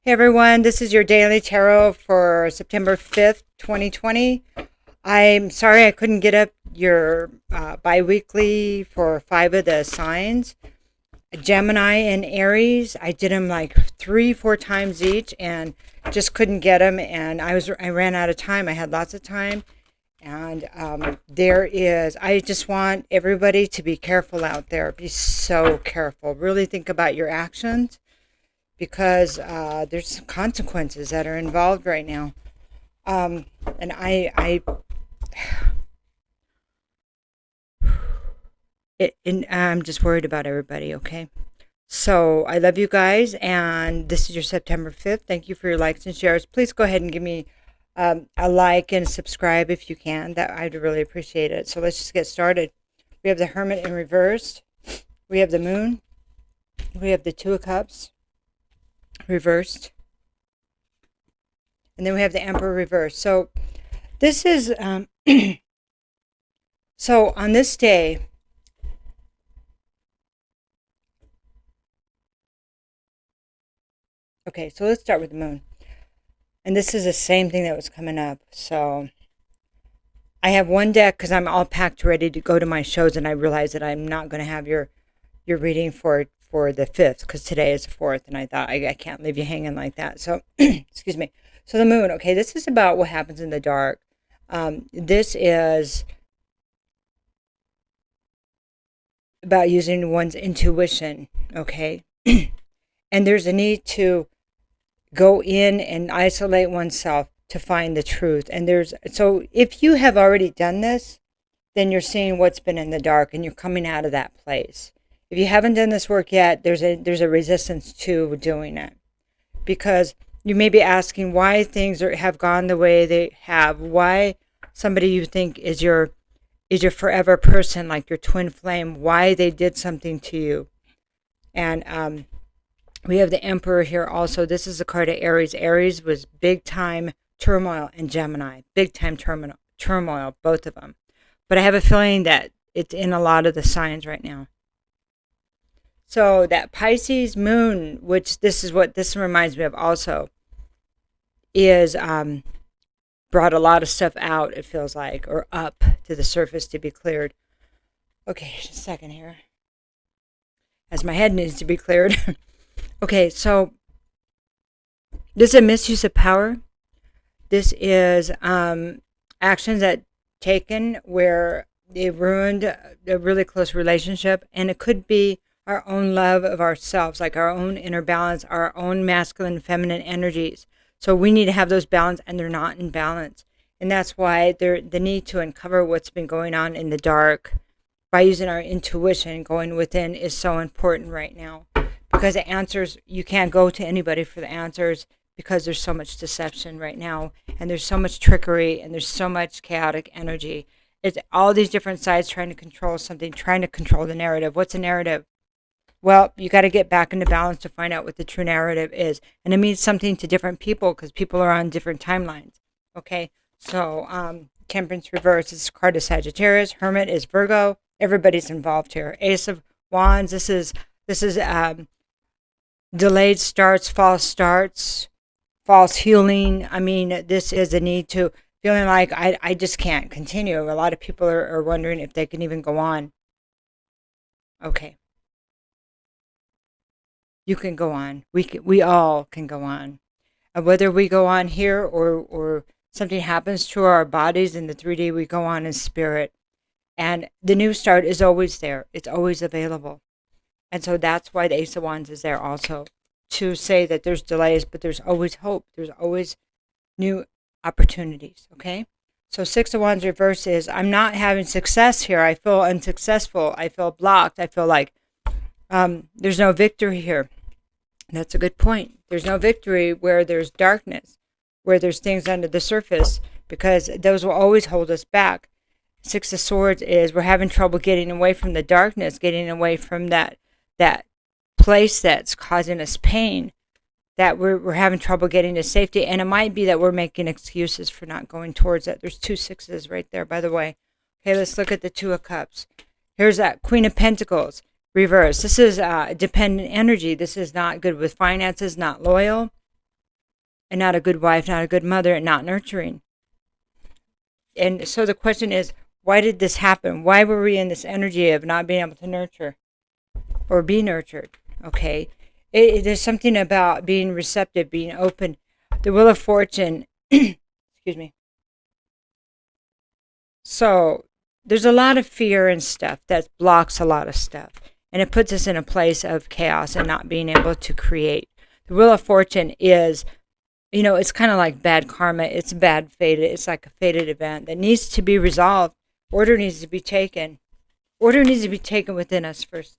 Hey everyone, this is your daily tarot for September 5th, 2020. I'm sorry I couldn't get up your bi-weekly for 5 of the signs. Gemini and Aries, I did them like 3-4 times each and just couldn't get them, and I ran out of time. I had lots of time, and I just want everybody to be careful out there. Be so careful. Really think about your actions, because there's some consequences that are involved right now. And I'm just worried about everybody, okay? So I love you guys, and this is your September 5th. Thank you for your likes and shares. Please go ahead and give me a like and subscribe if you can. That I'd really appreciate it. So let's just get started. We have the Hermit in reverse. We have the Moon. We have the Two of Cups reversed, and then we have the Emperor reversed. So this is so on this day, okay, so let's start with the Moon, and this is the same thing that was coming up. So I have one deck because I'm all packed ready to go to my shows, and I realize that I'm not going to have your reading for the 5th, because today is the 4th, and I thought I can't leave you hanging like that. So excuse me. So the Moon, okay, this is about what happens in the dark. This is about using one's intuition, okay? And there's a need to go in and isolate oneself to find the truth. And so if you have already done this, then you're seeing what's been in the dark, and you're coming out of that place. If you haven't done this work yet, there's a resistance to doing it, because you may be asking why things have gone the way they have, why somebody you think is your forever person, like your twin flame, why they did something to you. And we have the Emperor here also. This is a card of Aries. Aries was big time turmoil, and Gemini, big time turmoil, both of them. But I have a feeling that it's in a lot of the signs right now. So that Pisces Moon, which this is what this reminds me of also, is brought a lot of stuff out, it feels like, or up to the surface to be cleared. Okay, just a second here, as my head needs to be cleared. Okay, so this is a misuse of power. This is actions that taken where they ruined a really close relationship, and it could be our own love of ourselves, like our own inner balance, our own masculine and feminine energies. So we need to have those balance, and they're not in balance. And that's why the need to uncover what's been going on in the dark by using our intuition, going within, is so important right now. Because the answers, you can't go to anybody for the answers, because there's so much deception right now, and there's so much trickery, and there's so much chaotic energy. It's all these different sides trying to control something, trying to control the narrative. What's a narrative? Well, you got to get back into balance to find out what the true narrative is. And it means something to different people, because people are on different timelines. Okay, so Temperance reverse is card of Sagittarius. Hermit is Virgo. Everybody's involved here. Ace of Wands. This is delayed starts, false healing. I mean, this is a need to feeling like I just can't continue. A lot of people are wondering if they can even go on. Okay. You can go on. We all can go on. Whether we go on here or something happens to our bodies in the 3D, we go on in spirit. And the new start is always there. It's always available. And so that's why the Ace of Wands is there also, to say that there's delays, but there's always hope. There's always new opportunities, okay? So Six of Wands reverse is, I'm not having success here. I feel unsuccessful. I feel blocked. I feel like there's no victory here. That's a good point. There's no victory where there's darkness, where there's things under the surface, because those will always hold us back. Six of Swords is, we're having trouble getting away from the darkness, getting away from that place that's causing us pain, that we're having trouble getting to safety. And it might be that we're making excuses for not going towards it. There's 2 sixes right there, by the way. Okay, let's look at the Two of Cups. Here's that Queen of Pentacles. Reverse. This is dependent energy. This is not good with finances, not loyal. and not a good wife, not a good mother, and not nurturing. And so the question is, why did this happen? Why were we in this energy of not being able to nurture or be nurtured? Okay. There's something about being receptive, being open. The Wheel of Fortune, excuse me. So there's a lot of fear and stuff that blocks a lot of stuff. And it puts us in a place of chaos and not being able to create. The Wheel of Fortune is, it's kind of like bad karma. It's bad fated. It's like a fated event that needs to be resolved. Order needs to be taken. Order needs to be taken within us first.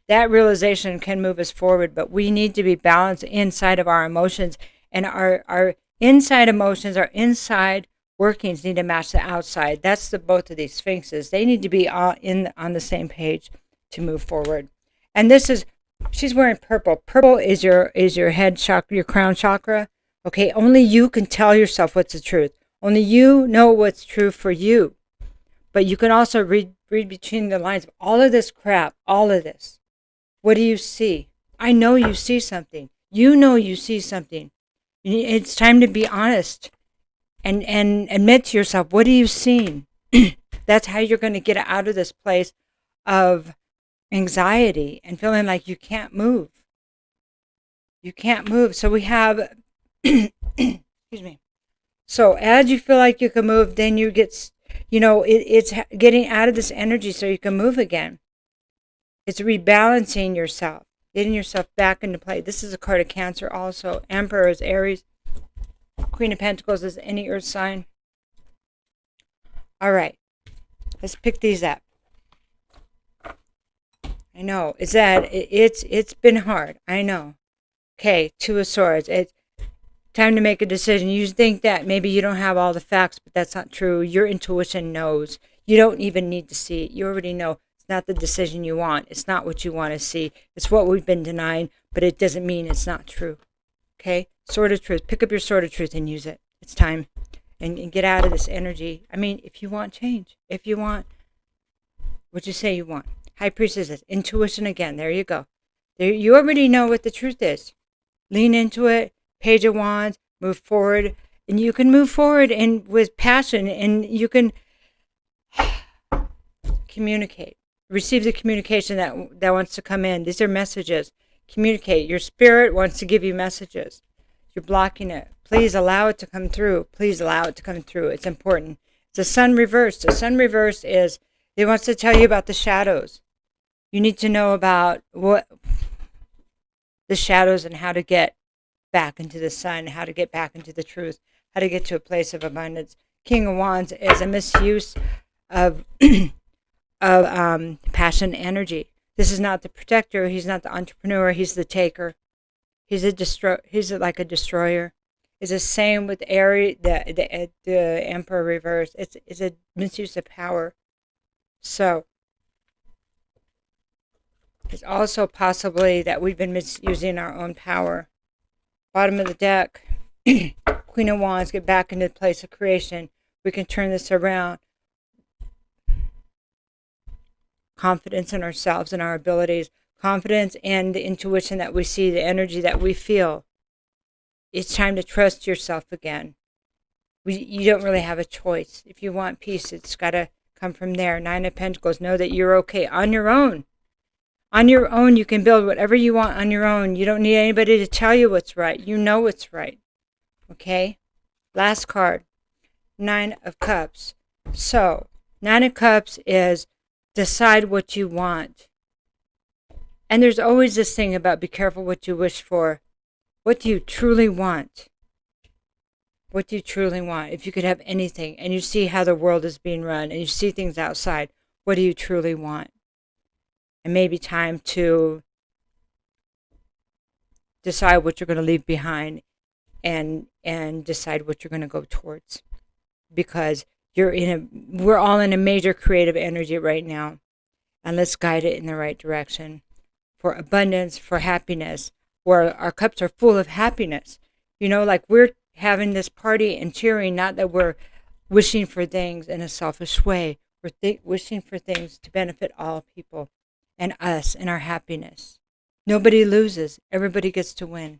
That realization can move us forward, but we need to be balanced inside of our emotions. And our inside emotions, our inside workings need to match the outside. That's both of these sphinxes. They need to be on the same page to move forward. And she's wearing purple. Purple is your head chakra, your crown chakra. Okay, only you can tell yourself what's the truth. Only you know what's true for you. But you can also read between the lines of all of this crap, all of this. What do you see? I know you see something. You know you see something. It's time to be honest and admit to yourself, what are you seeing? That's how you're going to get out of this place of anxiety and feeling like you can't move. You can't move. So we have, excuse me. So as you feel like you can move, then you get, it's getting out of this energy so you can move again. It's rebalancing yourself, getting yourself back into play. This is a card of Cancer also. Emperor is Aries. Queen of Pentacles is any earth sign. All right. Let's pick these up. I know. It's been hard. I know. Okay, Two of Swords. It's time to make a decision. You think that maybe you don't have all the facts, but that's not true. Your intuition knows. You don't even need to see it. You already know. It's not the decision you want. It's not what you want to see. It's what we've been denying, but it doesn't mean it's not true. Okay? Sword of Truth. Pick up your Sword of Truth and use it. It's time. And get out of this energy. I mean, if you want change, if you want what you say you want. High Priestess is intuition again. There you go. There, you already know what the truth is. Lean into it. Page of Wands. Move forward. And you can move forward with passion, and you can communicate. Receive the communication that wants to come in. These are messages. Communicate. Your spirit wants to give you messages. You're blocking it. Please allow it to come through. Please allow it to come through. It's important. It's a sun reversed. The sun reversed is, it wants to tell you about the shadows. You need to know about what the shadows and how to get back into the sun, how to get back into the truth, how to get to a place of abundance. King of Wands is a misuse of passion energy. This is not the protector. He's not the entrepreneur. He's the taker. He's like a destroyer. It's the same with Aries, the Emperor reverse. It's a misuse of power. So it's also possibly that we've been misusing our own power. Bottom of the deck, Queen of Wands, get back into the place of creation. We can turn this around. Confidence in ourselves and our abilities. Confidence in the intuition that we see, the energy that we feel. It's time to trust yourself again. You don't really have a choice. If you want peace, it's got to come from there. Nine of Pentacles. Know that you're okay on your own. On your own, you can build whatever you want on your own. You don't need anybody to tell you what's right. You know what's right. Okay? Last card. Nine of Cups. So, Nine of Cups is decide what you want. And there's always this thing about be careful what you wish for. What do you truly want? What do you truly want? If you could have anything and you see how the world is being run and you see things outside, what do you truly want? And maybe time to decide what you're going to leave behind and decide what you're going to go towards. Because we're all in a major creative energy right now. And let's guide it in the right direction. For abundance, for happiness, where our cups are full of happiness. Like we're having this party and cheering, not that we're wishing for things in a selfish way. We're wishing for things to benefit all people and us and our happiness. Nobody loses. Everybody gets to win.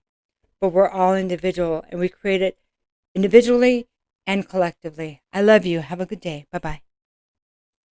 but we're all individual, and we create it individually and collectively. I love you. Have a good day. Bye-bye.